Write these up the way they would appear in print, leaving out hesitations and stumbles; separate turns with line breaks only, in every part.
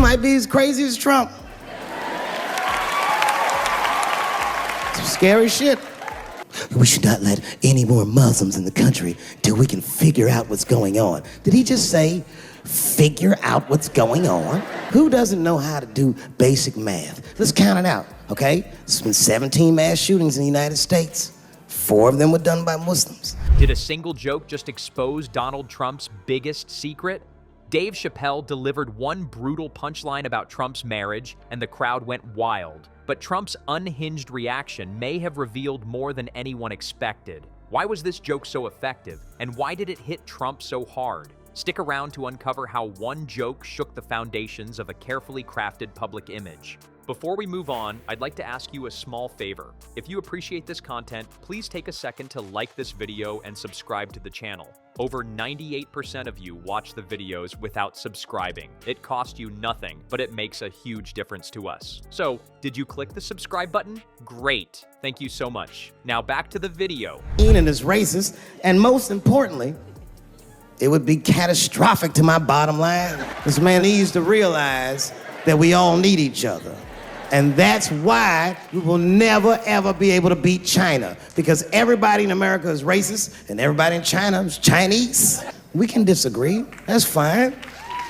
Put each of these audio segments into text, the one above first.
might be as crazy as Trump. Some scary shit. We should not let any more Muslims in the country till we can figure out what's going on. Did he just say, figure out what's going on? Who doesn't know how to do basic math? Let's count it out, okay? There's been 17 mass shootings in the United States. 4 of them were done by Muslims.
Did a single joke just expose Donald Trump's biggest secret? Dave Chappelle delivered one brutal punchline about Trump's marriage, and the crowd went wild. But Trump's unhinged reaction may have revealed more than anyone expected. Why was this joke so effective, and why did it hit Trump so hard? Stick around to uncover how one joke shook the foundations of a carefully crafted public image. Before we move on, I'd like to ask you a small favor. If you appreciate this content, please take a second to like this video and subscribe to the channel. Over 98% of you watch the videos without subscribing. It costs you nothing, but it makes a huge difference to us. So, did you click the subscribe button? Great. Thank you so much. Now back to the video.
And is racist, and most importantly, it would be catastrophic to my bottom line. This man needs to realize that we all need each other. And that's why we will never, ever be able to beat China, because everybody in America is racist and everybody in China is Chinese. We can disagree, that's fine.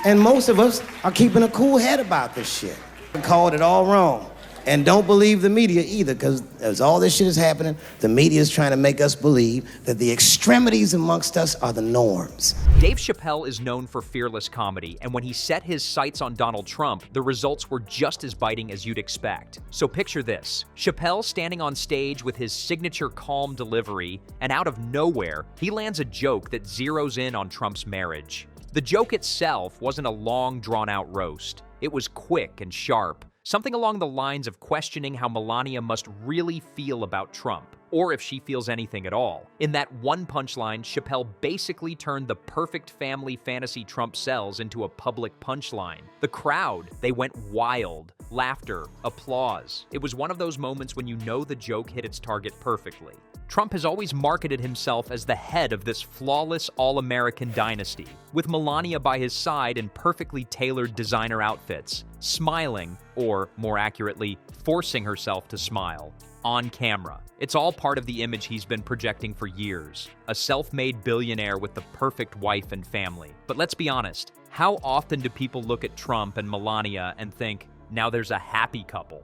And most of us are keeping a cool head about this shit. We called it all wrong. And don't believe the media either, because as all this shit is happening, the media is trying to make us believe that the extremities amongst us are the norms.
Dave Chappelle is known for fearless comedy, and when he set his sights on Donald Trump, the results were just as biting as you'd expect. So picture this: Chappelle standing on stage with his signature calm delivery, and out of nowhere, he lands a joke that zeroes in on Trump's marriage. The joke itself wasn't a long, drawn-out roast. It was quick and sharp. Something along the lines of questioning how Melania must really feel about Trump, or if she feels anything at all. In that one punchline, Chappelle basically turned the perfect family fantasy Trump sells into a public punchline. The crowd, they went wild. Laughter, applause. It was one of those moments when you know the joke hit its target perfectly. Trump has always marketed himself as the head of this flawless all-American dynasty, with Melania by his side in perfectly tailored designer outfits, smiling, or more accurately, forcing herself to smile, on camera. It's all part of the image he's been projecting for years, a self-made billionaire with the perfect wife and family. But let's be honest, how often do people look at Trump and Melania and think, now there's a happy couple?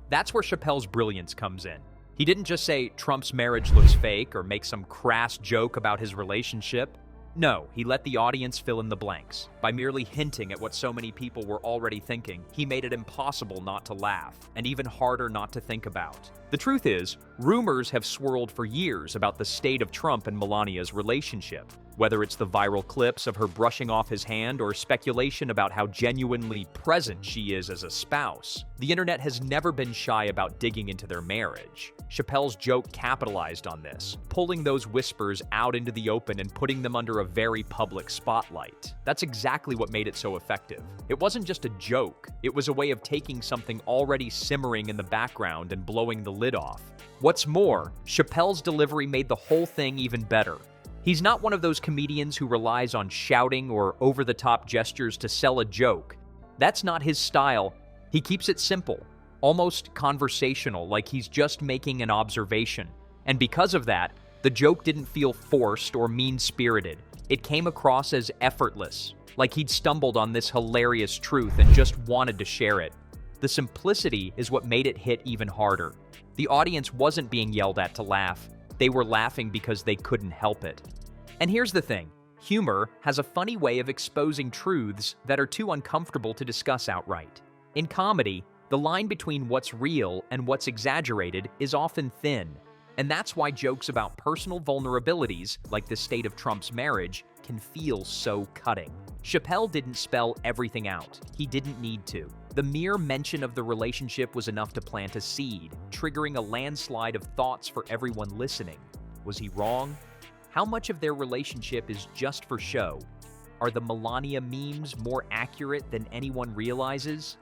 That's where Chappelle's brilliance comes in. He didn't just say Trump's marriage looks fake or make some crass joke about his relationship. No, he let the audience fill in the blanks. By merely hinting at what so many people were already thinking, he made it impossible not to laugh, and even harder not to think about. The truth is, rumors have swirled for years about the state of Trump and Melania's relationship. Whether it's the viral clips of her brushing off his hand or speculation about how genuinely present she is as a spouse, the internet has never been shy about digging into their marriage. Chappelle's joke capitalized on this, pulling those whispers out into the open and putting them under a very public spotlight. That's exactly what made it so effective. It wasn't just a joke, it was a way of taking something already simmering in the background and blowing the lid off. What's more, Chappelle's delivery made the whole thing even better. He's not one of those comedians who relies on shouting or over-the-top gestures to sell a joke. That's not his style. He keeps it simple, almost conversational, like he's just making an observation. And because of that, the joke didn't feel forced or mean-spirited. It came across as effortless, like he'd stumbled on this hilarious truth and just wanted to share it. The simplicity is what made it hit even harder. The audience wasn't being yelled at to laugh. They were laughing because they couldn't help it. And here's the thing. Humor has a funny way of exposing truths that are too uncomfortable to discuss outright. In comedy, the line between what's real and what's exaggerated is often thin. And that's why jokes about personal vulnerabilities, like the state of Trump's marriage, can feel so cutting. Chappelle didn't spell everything out. He didn't need to. The mere mention of the relationship was enough to plant a seed, triggering a landslide of thoughts for everyone listening. Was he wrong? How much of their relationship is just for show? Are the Melania memes more accurate than anyone realizes?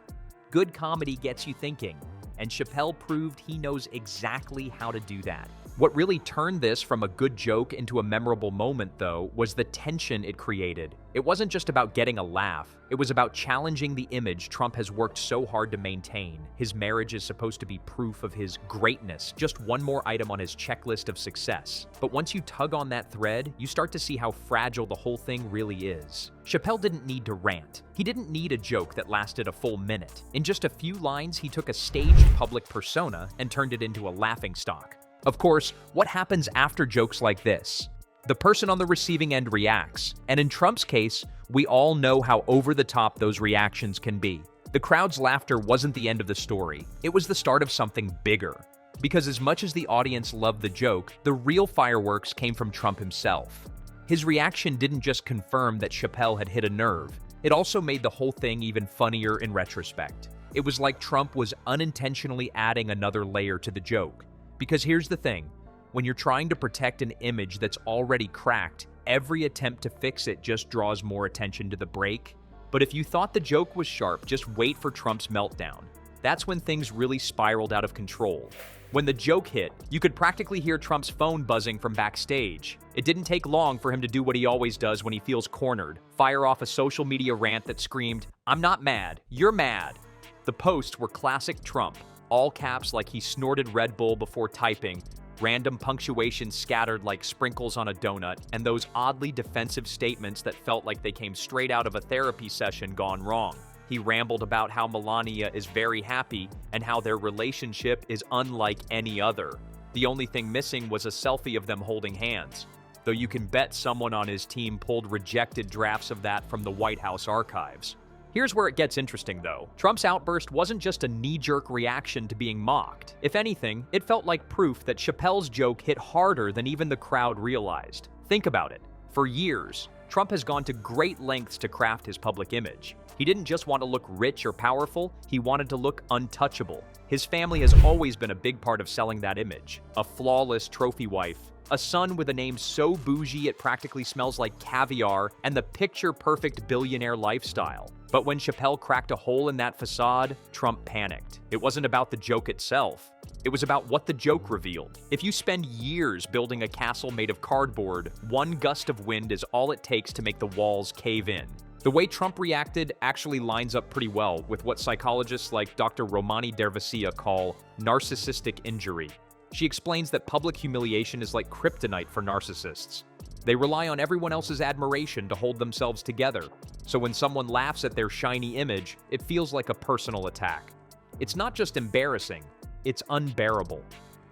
Good comedy gets you thinking, and Chappelle proved he knows exactly how to do that. What really turned this from a good joke into a memorable moment, though, was the tension it created. It wasn't just about getting a laugh. It was about challenging the image Trump has worked so hard to maintain. His marriage is supposed to be proof of his greatness, just one more item on his checklist of success. But once you tug on that thread, you start to see how fragile the whole thing really is. Chappelle didn't need to rant. He didn't need a joke that lasted a full minute. In just a few lines, he took a staged public persona and turned it into a laughingstock. Of course, what happens after jokes like this? The person on the receiving end reacts, and in Trump's case, we all know how over the top those reactions can be. The crowd's laughter wasn't the end of the story, it was the start of something bigger. Because as much as the audience loved the joke, the real fireworks came from Trump himself. His reaction didn't just confirm that Chappelle had hit a nerve, it also made the whole thing even funnier in retrospect. It was like Trump was unintentionally adding another layer to the joke. Because here's the thing, when you're trying to protect an image that's already cracked, every attempt to fix it just draws more attention to the break. But if you thought the joke was sharp, just wait for Trump's meltdown. That's when things really spiraled out of control. When the joke hit, you could practically hear Trump's phone buzzing from backstage. It didn't take long for him to do what he always does when he feels cornered, fire off a social media rant that screamed, "I'm not mad, you're mad." The posts were classic Trump. All caps like he snorted Red Bull before typing, random punctuation scattered like sprinkles on a donut, and those oddly defensive statements that felt like they came straight out of a therapy session gone wrong. He rambled about how Melania is very happy and how their relationship is unlike any other. The only thing missing was a selfie of them holding hands, though you can bet someone on his team pulled rejected drafts of that from the White House archives. Here's where it gets interesting, though. Trump's outburst wasn't just a knee-jerk reaction to being mocked. If anything, it felt like proof that Chappelle's joke hit harder than even the crowd realized. Think about it. For years, Trump has gone to great lengths to craft his public image. He didn't just want to look rich or powerful, he wanted to look untouchable. His family has always been a big part of selling that image. A flawless trophy wife, a son with a name so bougie it practically smells like caviar, and the picture-perfect billionaire lifestyle. But when Chappelle cracked a hole in that facade, Trump panicked. It wasn't about the joke itself. It was about what the joke revealed. If you spend years building a castle made of cardboard, one gust of wind is all it takes to make the walls cave in. The way Trump reacted actually lines up pretty well with what psychologists like Dr. Romani Dervasia call narcissistic injury. She explains that public humiliation is like kryptonite for narcissists. They rely on everyone else's admiration to hold themselves together. So when someone laughs at their shiny image, it feels like a personal attack. It's not just embarrassing, it's unbearable.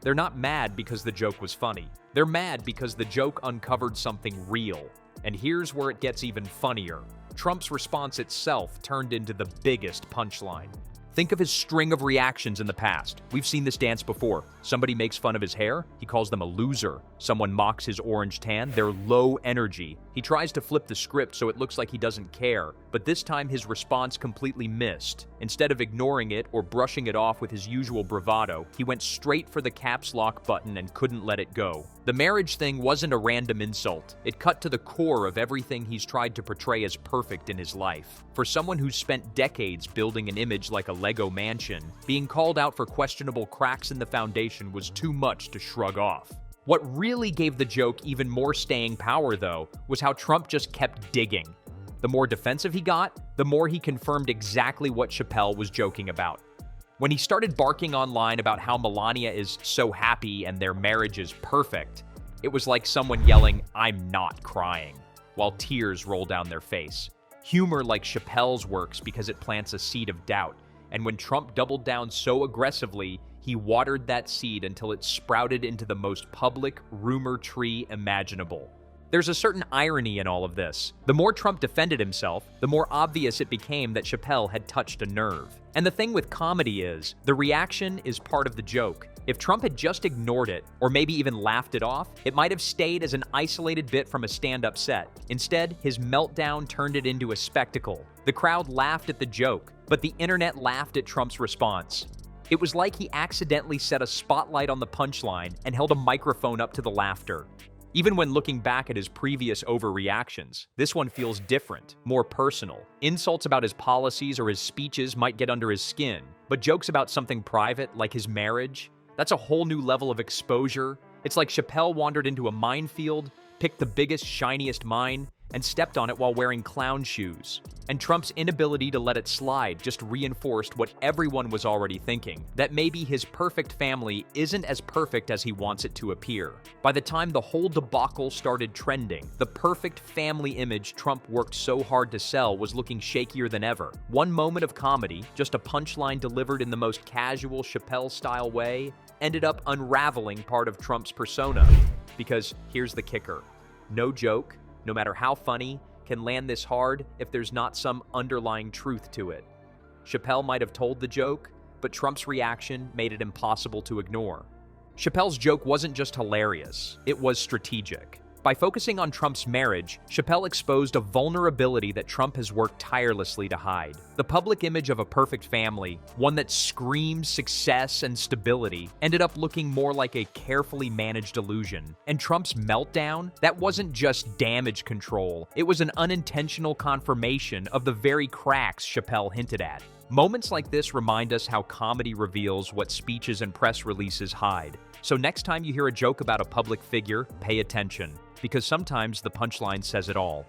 They're not mad because the joke was funny. They're mad because the joke uncovered something real. And here's where it gets even funnier. Trump's response itself turned into the biggest punchline. Think of his string of reactions in the past. We've seen this dance before. Somebody makes fun of his hair, he calls them a loser. Someone mocks his orange tan, they're low energy. He tries to flip the script so it looks like he doesn't care, but this time his response completely missed. Instead of ignoring it or brushing it off with his usual bravado, he went straight for the caps lock button and couldn't let it go. The marriage thing wasn't a random insult. It cut to the core of everything he's tried to portray as perfect in his life. For someone who's spent decades building an image like a Lego mansion, being called out for questionable cracks in the foundation was too much to shrug off. What really gave the joke even more staying power, though, was how Trump just kept digging. The more defensive he got, the more he confirmed exactly what Chappelle was joking about. When he started barking online about how Melania is so happy and their marriage is perfect, it was like someone yelling, "I'm not crying," while tears roll down their face. Humor like Chappelle's works because it plants a seed of doubt, and when Trump doubled down so aggressively, he watered that seed until it sprouted into the most public rumor tree imaginable. There's a certain irony in all of this. The more Trump defended himself, the more obvious it became that Chappelle had touched a nerve. And the thing with comedy is, the reaction is part of the joke. If Trump had just ignored it, or maybe even laughed it off, it might have stayed as an isolated bit from a stand-up set. Instead, his meltdown turned it into a spectacle. The crowd laughed at the joke, but the internet laughed at Trump's response. It was like he accidentally set a spotlight on the punchline and held a microphone up to the laughter. Even when looking back at his previous overreactions, this one feels different, more personal. Insults about his policies or his speeches might get under his skin, but jokes about something private, like his marriage, that's a whole new level of exposure It's like Chappelle wandered into a minefield, picked the biggest, shiniest mine, and stepped on it while wearing clown shoes. And Trump's inability to let it slide just reinforced what everyone was already thinking, that maybe his perfect family isn't as perfect as he wants it to appear. By the time the whole debacle started trending, the perfect family image Trump worked so hard to sell was looking shakier than ever. One moment of comedy, just a punchline delivered in the most casual Chappelle-style way, ended up unraveling part of Trump's persona. Because here's the kicker. No joke, no matter how funny, can land this hard if there's not some underlying truth to it. Chappelle might have told the joke, but Trump's reaction made it impossible to ignore. Chappelle's joke wasn't just hilarious, it was strategic. By focusing on Trump's marriage, Chappelle exposed a vulnerability that Trump has worked tirelessly to hide. The public image of a perfect family, one that screams success and stability, ended up looking more like a carefully managed illusion. And Trump's meltdown, that wasn't just damage control, it was an unintentional confirmation of the very cracks Chappelle hinted at. Moments like this remind us how comedy reveals what speeches and press releases hide. So next time you hear a joke about a public figure, pay attention, because sometimes the punchline says it all.